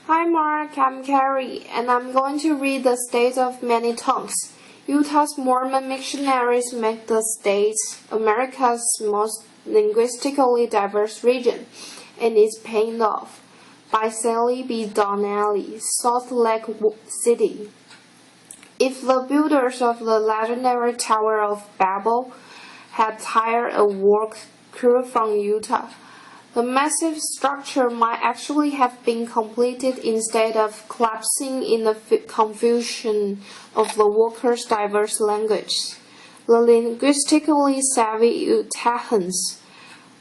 Hi Mark, I'm Carrie, and I'm going to read The State of Many Tongues. Utah's Mormon missionaries make the state America's most linguistically diverse region, and is paid off by Sally B. Donnelly, Salt Lake City. If the builders of the legendary Tower of Babel had hired a work crew from Utah, the massive structure might actually have been completed instead of collapsing in the confusion of the workers' diverse languages. The linguistically savvy Utahans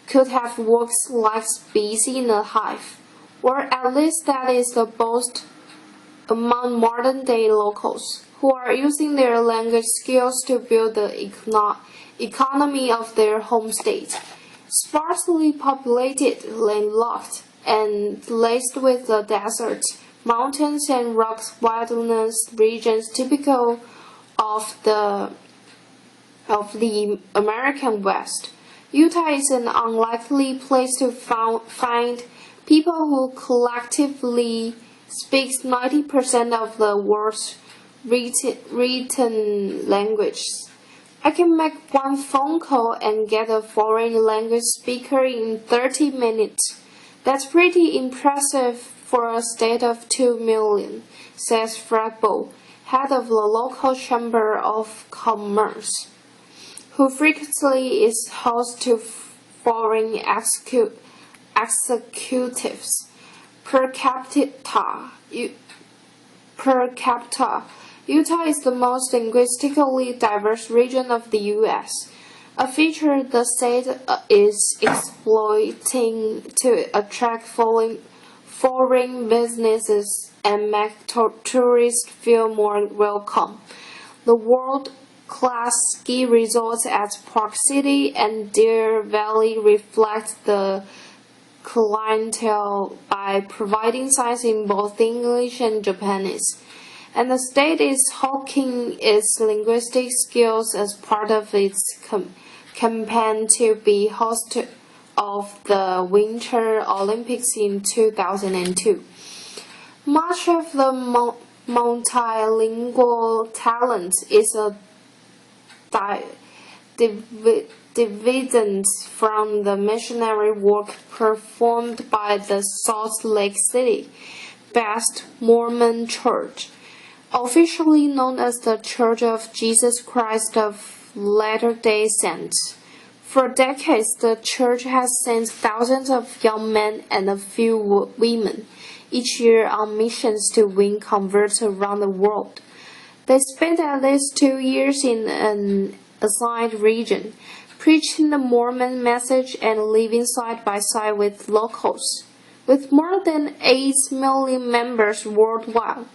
could have worked like bees in a hive, or at least that is the boast among modern-day locals, who are using their language skills to build the economy of their home state. Sparsely populated, landlocked, and laced with the deserts, mountains, and rock wilderness regions typical of the American West, Utah is an unlikely place to find people who collectively speak 90% of the world's written languages. I can make one phone call and get a foreign language speaker in 30 minutes. That's pretty impressive for a state of 2 million, says Fred Bow, head of the local Chamber of Commerce, who frequently is host to foreign executives. Per capita, Utah is the most linguistically diverse region of the U.S., a feature the state is exploiting to attract foreign businesses and make tourists feel more welcome. The world-class ski resorts at Park City and Deer Valley reflect the clientele by providing signs in both English and Japanese. And the state is hawking its linguistic skills as part of its campaign to be host of the Winter Olympics in 2002. Much of the multilingual talent is a dividend from the missionary work performed by the Salt Lake City-based Mormon Church, officially known as the Church of Jesus Christ of Latter-day Saints. For decades, the church has sent thousands of young men and a few women each year on missions to win converts around the world. They spend at least 2 years in an assigned region, preaching the Mormon message and living side by side with locals. With more than 8 million members worldwide,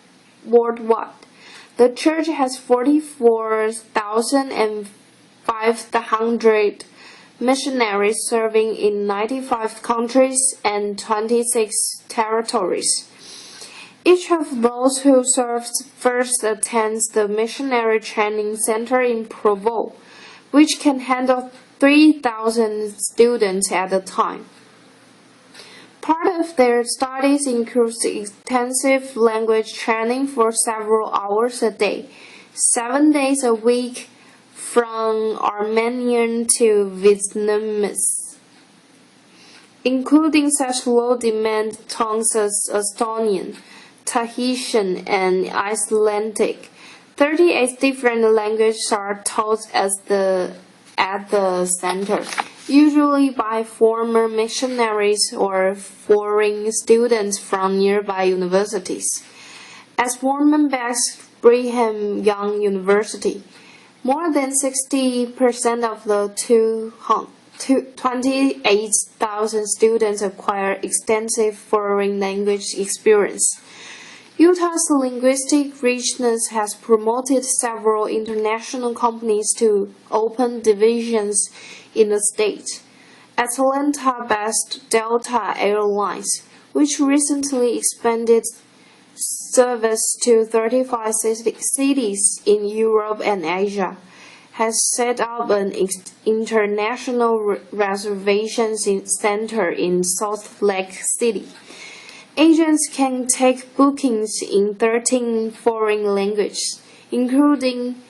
the church has 44,500 missionaries serving in 95 countries and 26 territories. Each of those who serves first attends the Missionary Training Center in Provo, which can handle 3,000 students at a time. Part of their studies includes extensive language training for several hours a day, 7 days a week, from Armenian to Vietnamese, including such low-demand tongues as Estonian, Tahitian, and Icelandic. 38 different languages are taught at the center, usually by former missionaries or foreign students from nearby universities. As Mormon-based Brigham Young University, more than 60% of the 28,000 students acquire extensive foreign language experience. Utah's linguistic richness has promoted several international companies to open divisions in the state. Atlanta-based Delta Airlines, which recently expanded service to 35 cities in Europe and Asia, has set up an international reservations center in Salt Lake City. Agents can take bookings in 13 foreign languages, including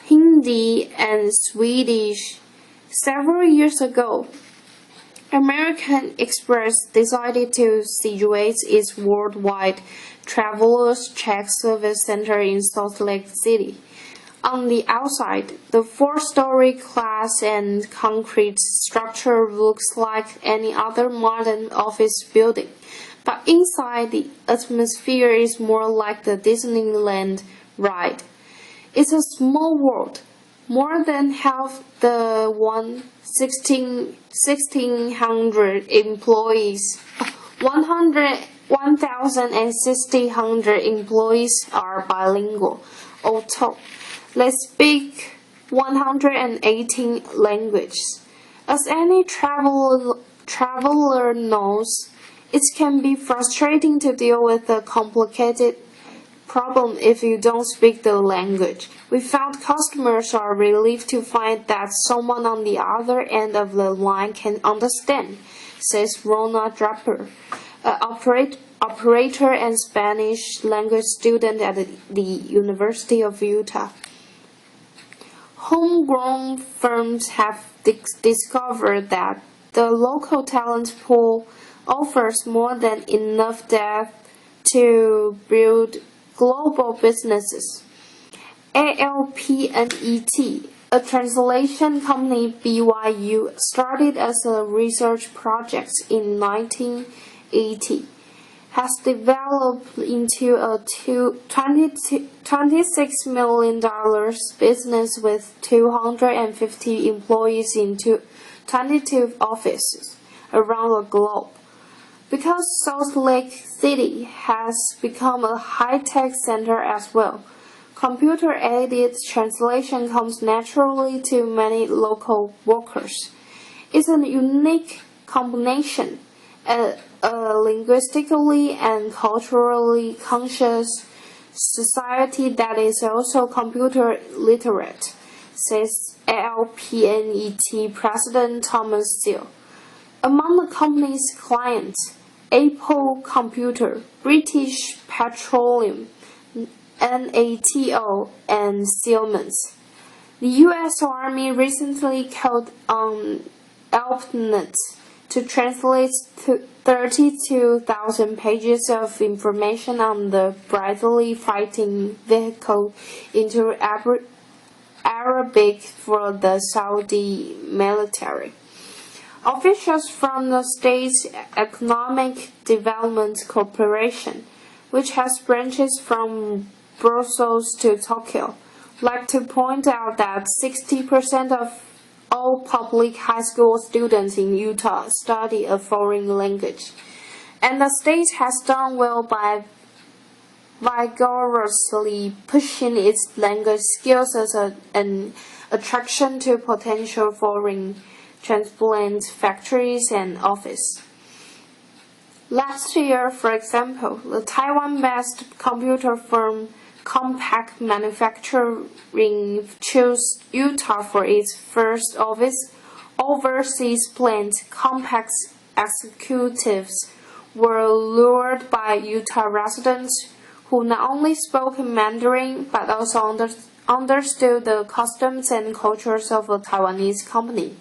Hindi and Swedish. Several years ago, American Express decided to situate its worldwide travelers check service center in Salt Lake City. On the outside, the four-story glass and concrete structure looks like any other modern office building, but inside the atmosphere is more like the Disneyland ride. It's a small world. More than half the 1,600 employees, 1,600 employees are bilingual, although they speak 118 languages. As any traveler knows, it can be frustrating to deal with a complicated problem if you don't speak the language. We found customers are relieved to find that someone on the other end of the line can understand, says Rona Draper, an operator and Spanish language student at the University of Utah. Homegrown firms have discovered that the local talent pool offers more than enough depth to build global businesses. ALPNET, a translation company BYU, started as a research project in 1980, has developed into a $26 million business with 250 employees in 22 offices around the globe. Because Salt Lake City has become a high-tech center as well, computer-aided translation comes naturally to many local workers. It's a unique combination, a linguistically and culturally conscious society that is also computer literate, says ALPNET President Thomas Steele. Among the company's clients, Apple Computer, British Petroleum, NATO, and Siemens. The U.S. Army recently called on ALPNET to translate 32,000 pages of information on the Bradley fighting vehicle into Arabic for the Saudi military. Officials from the state's Economic Development Corporation, which has branches from Brussels to Tokyo, like to point out that 60% of all public high school students in Utah study a foreign language, and the state has done well by vigorously pushing its language skills as an attraction to potential foreign transplant factories and offices. Last year, for example, the Taiwan-based computer firm Compaq Manufacturing chose Utah for its first overseas plant. Compaq's executives were lured by Utah residents who not only spoke Mandarin but also understood the customs and cultures of a Taiwanese company.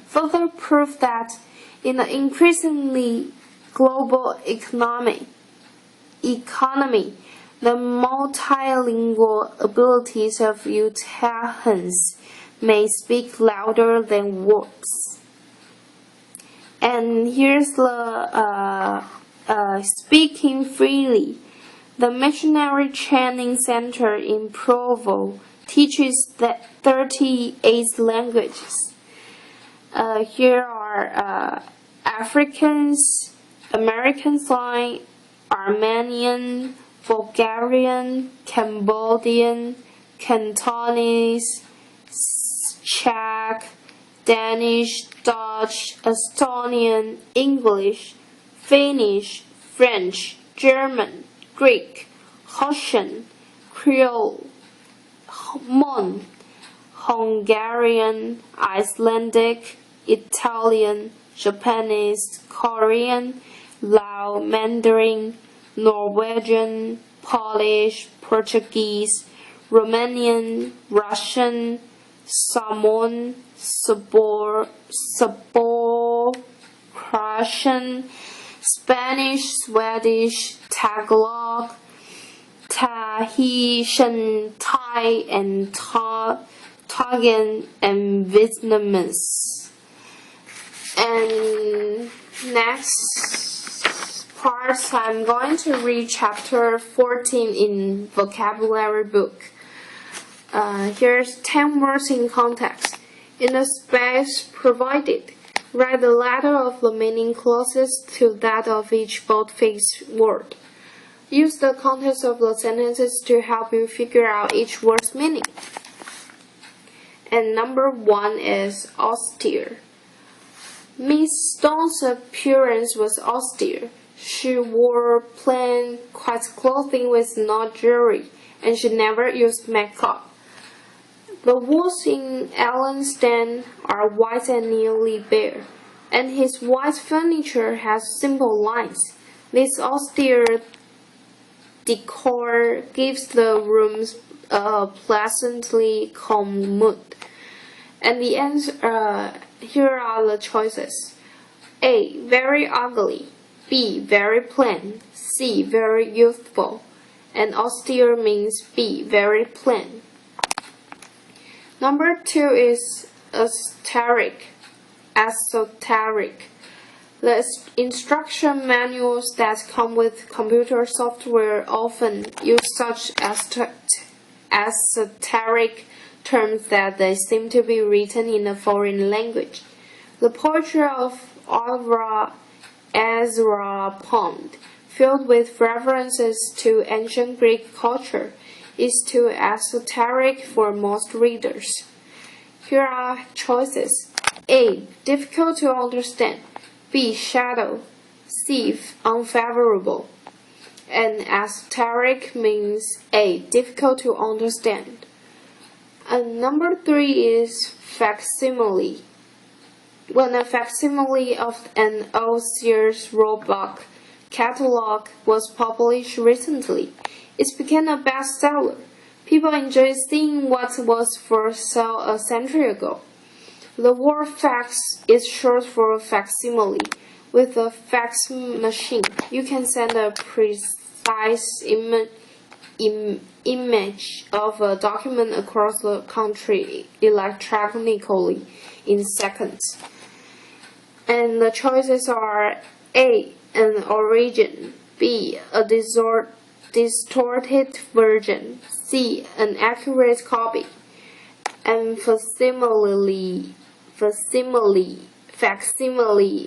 Further proof that in an increasingly global economy, the multilingual abilities of Utahns may speak louder than words. And here's the Speaking Freely. The Missionary Training Center in Provo teaches 38 languages. Here are Africans, American Sign, Armenian, Bulgarian, Cambodian, Cantonese, Czech, Danish, Dutch, Estonian, English, Finnish, French, German, Greek, Russian, Creole, Hmong, Hungarian, Icelandic, Italian, Japanese, Korean, Lao, Mandarin, Norwegian, Polish, Portuguese, Romanian, Russian, Samoan, Croatian, Spanish, Swedish, Tagalog, Tahitian, Thai, and Tongan, and Vietnamese. And next part, I'm going to read chapter 14 in vocabulary book. Here's 10 words in context. In the space provided, write the letter of the meaning closest to that of each boldface word. Use the context of the sentences to help you figure out each word's meaning. And number 1 is austere. Miss Stone's appearance was austere. She wore plain, white clothing with no jewelry, and she never used makeup. The walls in Alan's den are white and nearly bare, and his white furniture has simple lines. This austere decor gives the rooms a pleasantly calm mood. And the answer, here are the choices. A. Very ugly. B. Very plain. C. Very youthful. And austere means B. Very plain. Number 2 is esoteric. The instruction manuals that come with computer software often use such esoteric terms that they seem to be written in a foreign language. The poetry of Ezra Pound, filled with references to ancient Greek culture, is too esoteric for most readers. Here are choices. A. Difficult to understand. B. Shallow. C. Unfavorable. And esoteric means A. Difficult to understand. And number 3 is facsimile. When a facsimile of an old Sears Roebuck catalog was published recently, it became a bestseller. People enjoy seeing what was for sale a century ago. The word fax is short for facsimile. With a fax machine, you can send a precise image of a document across the country electronically in seconds. And the choices are A. An origin. B. A distorted version. C. An accurate copy. And facsimile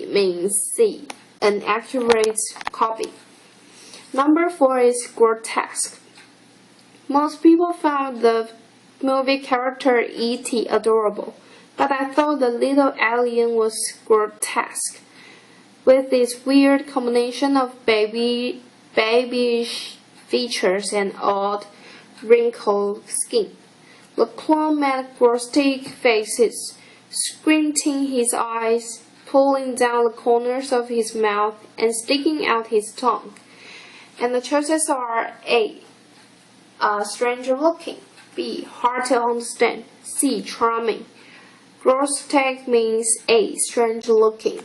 means C. An accurate copy. Number 4 is grotesque. Most people found the movie character E.T. adorable, but I thought the little alien was grotesque. With its weird combination of babyish features and odd, wrinkled skin. The clown made grotesque faces, squinting his eyes, pulling down the corners of his mouth, and sticking out his tongue. And the choices are A. Stranger looking. B. Hard to understand. C. Charming. Grotesque means A. Strange looking.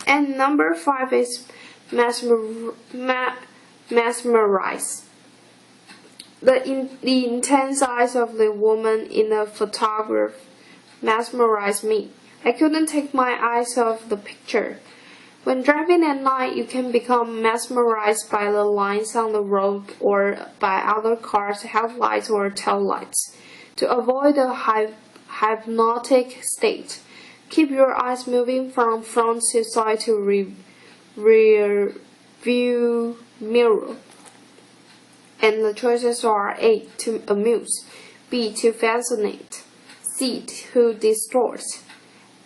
And number 5 is mesmerize. The intense eyes of the woman in the photograph mesmerized me. I couldn't take my eyes off the picture. When driving at night, you can become mesmerized by the lines on the road or by other cars' headlights or taillights. To avoid a hypnotic state, keep your eyes moving from front to side to rear view mirror. And the choices are A. To amuse. B. To fascinate. C. To distort.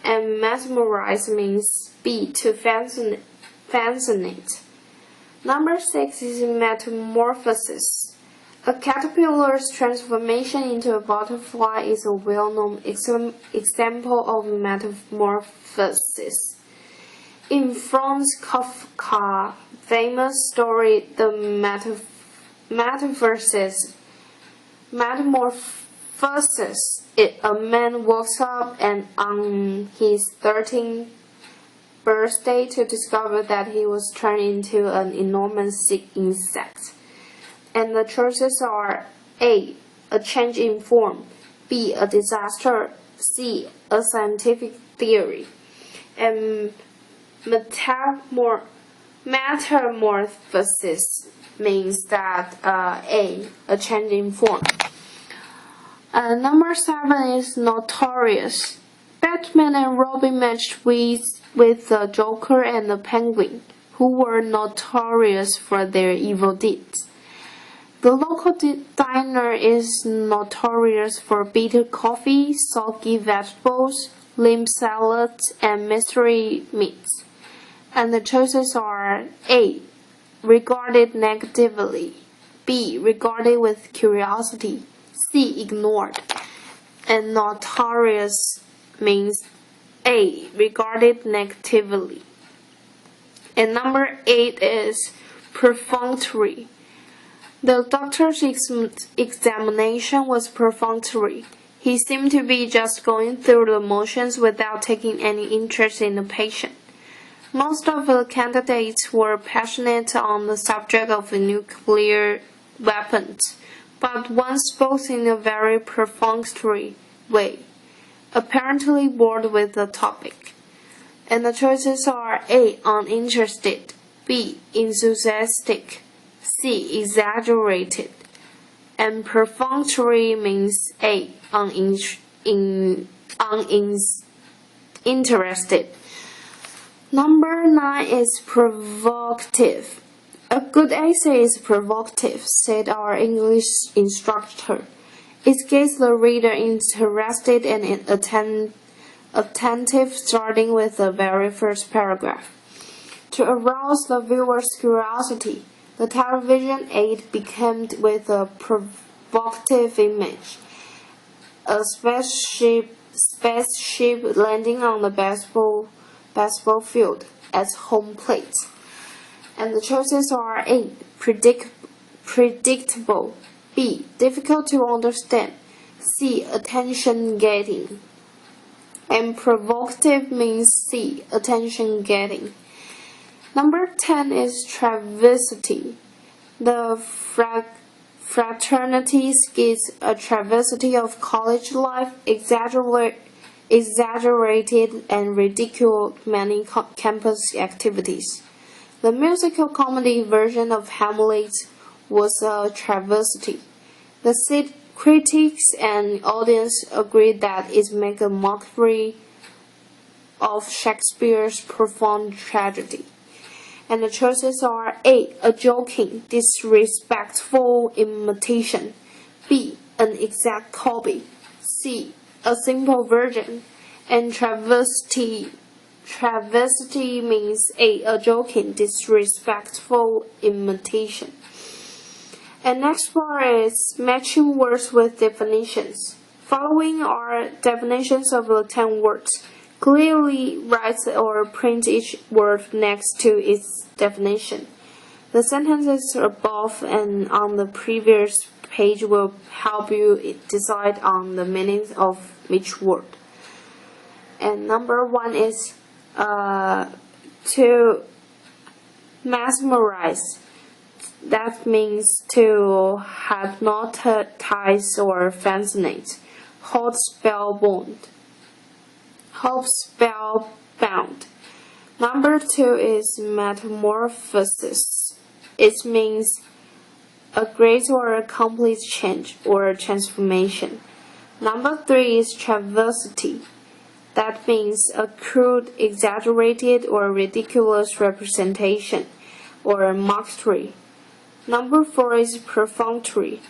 And mesmerize means B. To fascinate. Number 6 is metamorphosis. A caterpillar's transformation into a butterfly is a well-known example of metamorphosis. In Franz Kafka's famous story, the metamorphosis. A man wakes up and on his 13th birthday to discover that he was turned into an enormous sick insect. And the choices are A. A change in form, B. A disaster, C. A scientific theory. And metamorphosis means that a change in form. Number 7 is notorious. Batman and Robin matched with the Joker and the Penguin, who were notorious for their evil deeds. The local diner is notorious for bitter coffee, soggy vegetables, limp salads, and mystery meats. And the choices are A. Regarded negatively, B. Regarded with curiosity, C. Ignored. And notorious means A. Regarded negatively. And number 8 is perfunctory. The doctor's examination was perfunctory. He seemed to be just going through the motions without taking any interest in the patient. Most of the candidates were passionate on the subject of nuclear weapons, but one spoke in a very perfunctory way, apparently bored with the topic. And the choices are A. Uninterested, B. Enthusiastic, C. Exaggerated. And perfunctory means A. Uninterested. Number 9 is provocative. A good essay is provocative, said our English instructor. It gets the reader interested and attentive, starting with the very first paragraph. To arouse the viewer's curiosity, the television aid began with a provocative image. A spaceship landing on the baseball field as home plate. And the choices are A. Predictable, B. Difficult to understand, C. Attention-getting. And provocative means C. Attention-getting. Number 10 is travesty. The fraternity skits a travesty of college life, exaggerated and ridiculed many campus activities. The musical comedy version of Hamlet was a travesty. The critics and audience agreed that it made a mockery of Shakespeare's profound tragedy. And the choices are A. A joking, disrespectful imitation, B. An exact copy, C. A simple version, and travesty means A. Joking, disrespectful imitation. And next part is matching words with definitions. Following are definitions of the 10 words. Clearly write or print each word next to its definition. The sentences above and on the previous page will help you decide on the meanings of each word. And number 1 is to mesmerize. That means to hypnotize or fascinate. Hold spellbound. Number 2 is metamorphosis. It means a great or a complete change or transformation. Number 3 is travesty. That means a crude, exaggerated, or ridiculous representation, or mockery. Number 4 is perfunctory.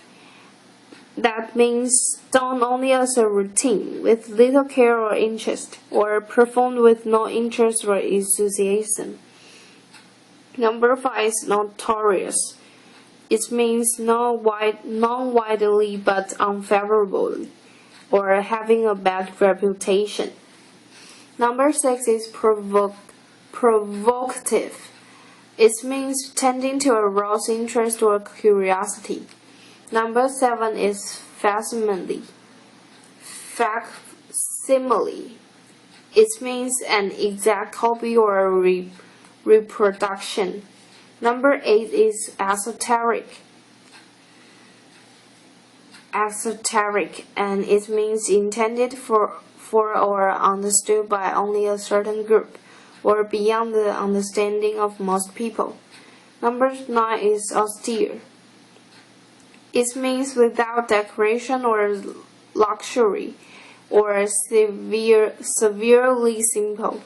That means done only as a routine, with little care or interest, or performed with no interest or enthusiasm. Number 5 is notorious. It means non-widely but unfavorably, or having a bad reputation. Number 6 is provocative. It means tending to arouse interest or curiosity. Number 7 is facsimile. Facsimile. It means an exact copy or a reproduction. Number 8 is esoteric. Esoteric, and it means intended for or understood by only a certain group, or beyond the understanding of most people. Number 9 is austere. It means without decoration or luxury, or severely simple.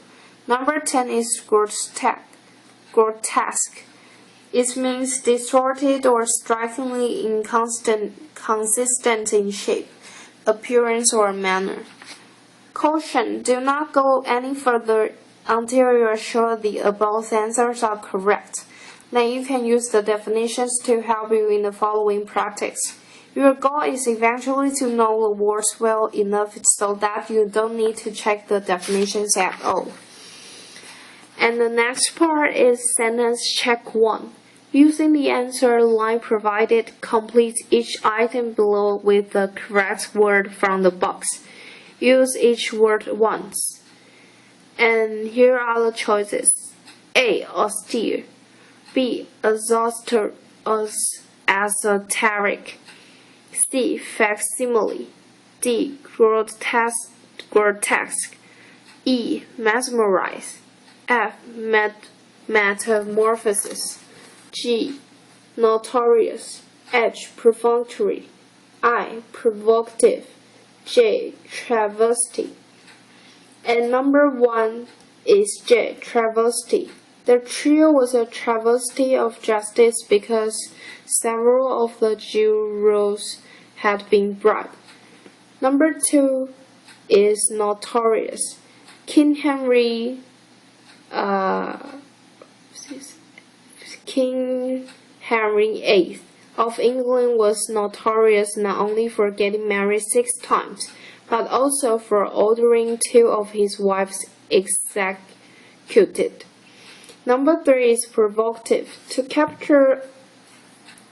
Number 10 is grotesque. It means distorted or strikingly inconsistent in shape, appearance, or manner. Caution: do not go any further until you are sure the above answers are correct. Then you can use the definitions to help you in the following practice. Your goal is eventually to know the words well enough so that you don't need to check the definitions at all. And the next part is sentence check 1. Using the answer line provided, complete each item below with the correct word from the box. Use each word once. And here are the choices. A. Austere. B. Esoteric. C. Facsimile. D. Grotesque. E. Mesmerize. F. Metamorphosis. G. Notorious. H. Perfunctory. I. Provocative. J. Travesty. And number 1 is J. Travesty. The trio was a travesty of justice because several of the jurors had been bribed. Number 2 is Notorious. King Henry VIII of England was notorious not only for getting married 6 times, but also for ordering 2 of his wives executed. Number 3 is provocative. To capture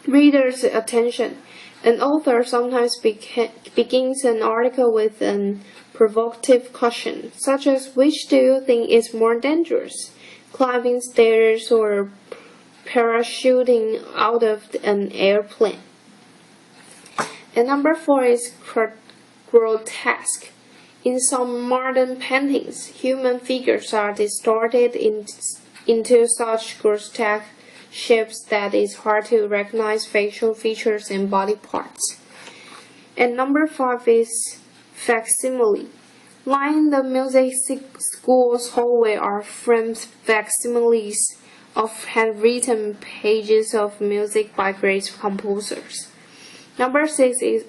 readers' attention, an author sometimes begins an article with an provocative question, such as, which do you think is more dangerous, climbing stairs or parachuting out of an airplane? And number 4 is grotesque. In some modern paintings, human figures are distorted into such grotesque shapes that it's hard to recognize facial features and body parts. And number 5 is facsimile. Lining the music school's hallway are framed facsimiles of handwritten pages of music by great composers. Number 6 is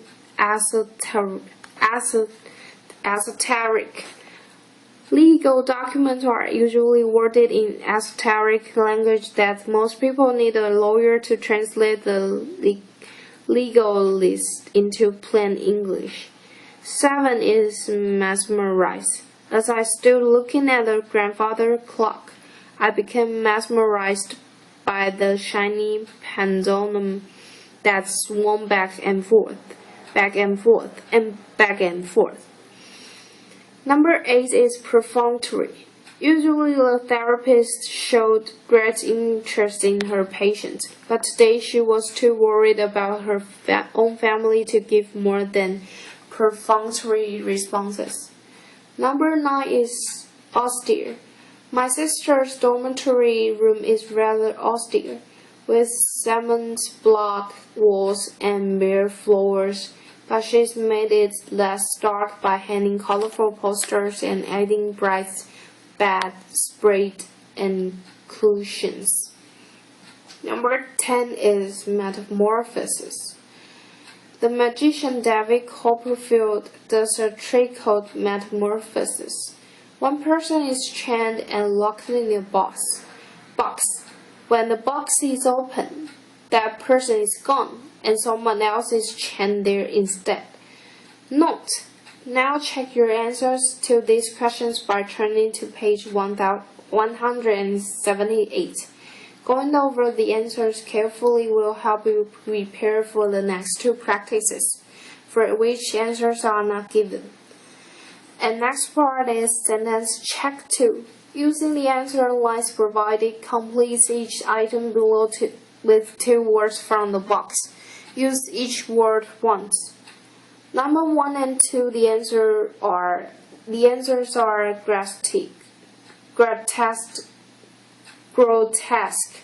esoteric. Legal documents are usually worded in esoteric language that most people need a lawyer to translate the legal list into plain English. 7 is mesmerize. As I stood looking at the grandfather clock, I became mesmerized by the shiny pendulum that swung back and forth, and back and forth. Number 8 is perfunctory. Usually the therapist showed great interest in her patient, but today she was too worried about her own family to give more than perfunctory responses. Number 9 is austere. My sister's dormitory room is rather austere, with cement block walls and bare floors, but she's made it less dark by hanging colorful posters and adding bright bedspread and cushions. Number 10 is metamorphosis. The magician David Copperfield does a trick called metamorphosis. One person is chained and locked in a box. When the box is open, that person is gone, and someone else is chained there instead. Note: now check your answers to these questions by turning to page 178. Going over the answers carefully will help you prepare for the next two practices, for which answers are not given. And next part is sentence check 2. Using the answer lines provided, complete each item below with 2 words from the box. Use each word once. Number 1 and 2, the answers are grotesque,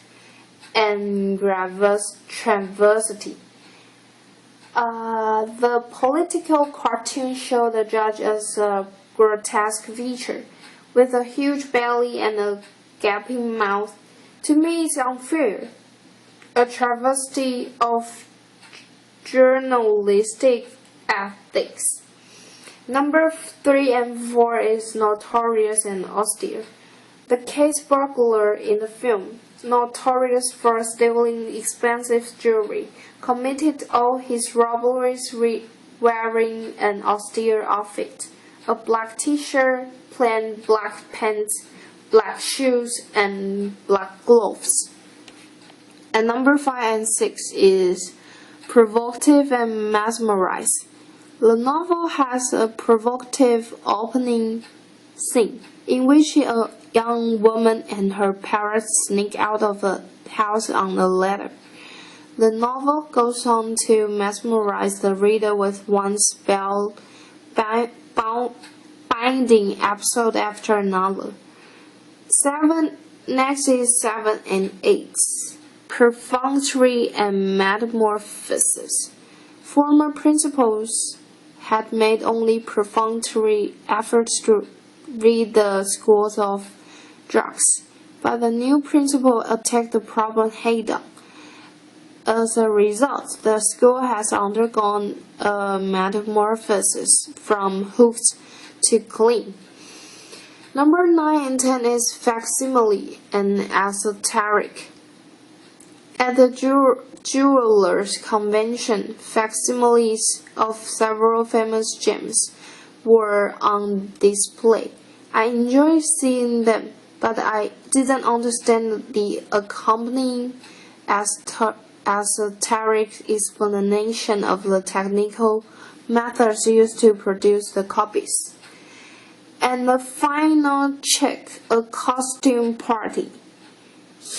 and travesty. The political cartoon showed the judge as a grotesque feature, with a huge belly and a gaping mouth. To me, it's unfair. A travesty of journalistic ethics. Number 3 and 4 is notorious and austere. The case burglar in the film, notorious for stealing expensive jewelry, committed all his robberies wearing an austere outfit, a black t-shirt, plain black pants, black shoes, and black gloves. And number 5 and 6 is provocative and mesmerized. The novel has a provocative opening scene in which a young woman and her parents sneak out of a house on a ladder. The novel goes on to mesmerize the reader with one spell-binding episode after another. Next is 7 and 8. Perfunctory and metamorphosis. Former principals had made only perfunctory efforts to rid the schools of drugs, but the new principal attacked the problem head-on. As a result, the school has undergone a metamorphosis from hooked to clean. Number 9 and 10 is facsimile and esoteric. At the jewelers' convention, facsimiles of several famous gems were on display. I enjoyed seeing them, but I didn't understand the accompanying esoteric explanation of the technical methods used to produce the copies. And the final check, a costume party.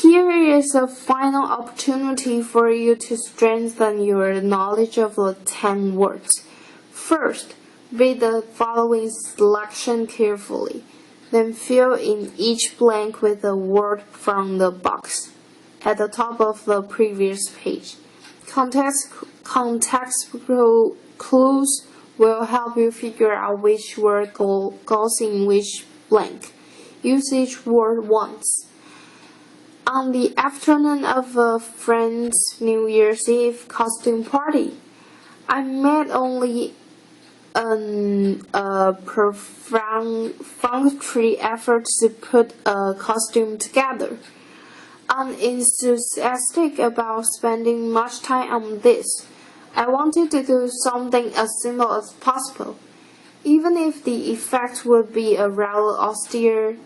Here is a final opportunity for you to strengthen your knowledge of the 10 words. First, read the following selection carefully. Then fill in each blank with a word from the box at the top of the previous page. Contextual clues will help you figure out which word goes in which blank. Use each word once. On the afternoon of a friend's New Year's Eve costume party, I made only a perfunctory effort to put a costume together. Unenthusiastic about spending much time on this, I wanted to do something as simple as possible. Even if the effect would be a rather austere,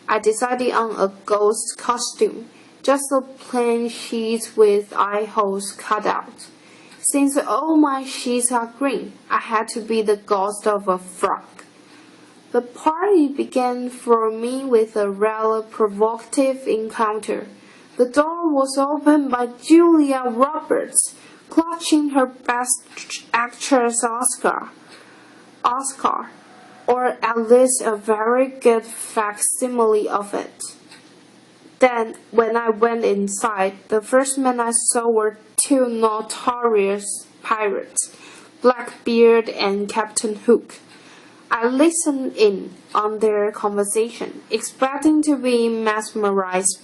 I decided on a ghost costume, just a plain sheet with eye holes cut out. Since all my sheets are green, I had to be the ghost of a frog. The party began for me with a rather provocative encounter. The door was opened by Julia Roberts, clutching her Best Actress Oscar, or at least a very good facsimile of it. Then, when I went inside, the first men I saw were 2 notorious pirates, Blackbeard and Captain Hook. I listened in on their conversation, expecting to be mesmerized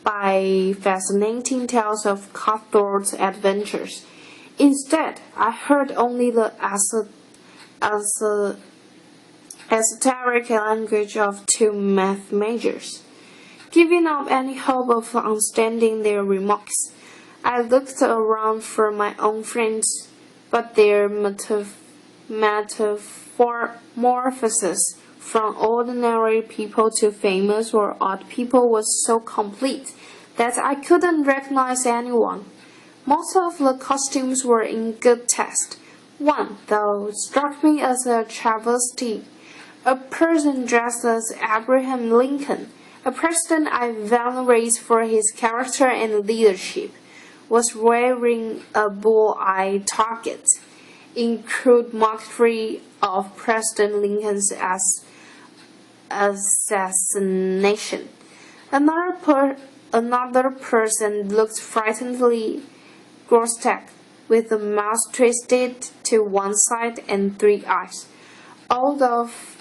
by fascinating tales of cutthroat adventures. Instead, I heard only the esoteric language of 2 math majors. Giving up any hope of understanding their remarks, I looked around for my own friends, but their metamorphosis from ordinary people to famous or odd people was so complete that I couldn't recognize anyone. Most of the costumes were in good taste. One, though, struck me as a travesty. A person dressed as Abraham Lincoln, a president I venerate for his character and leadership, was wearing a bull-eye target, in crude mockery of President Lincoln's assassination. Another person looked frighteningly grotesque, with the mouth twisted to one side and 3 eyes, all of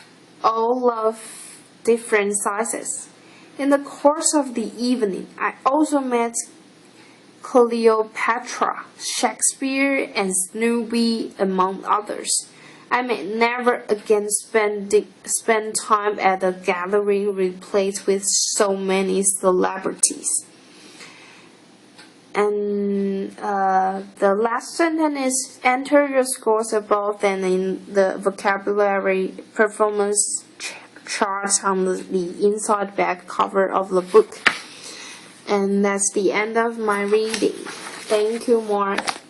different sizes. In the course of the evening, I also met Cleopatra, Shakespeare, and Snoopy, among others. I may never again spend time at a gathering replete with so many celebrities. And the last sentence is enter your scores above and in the vocabulary performance chart on the inside back cover of the book. And that's the end of my reading. Thank you, Mark.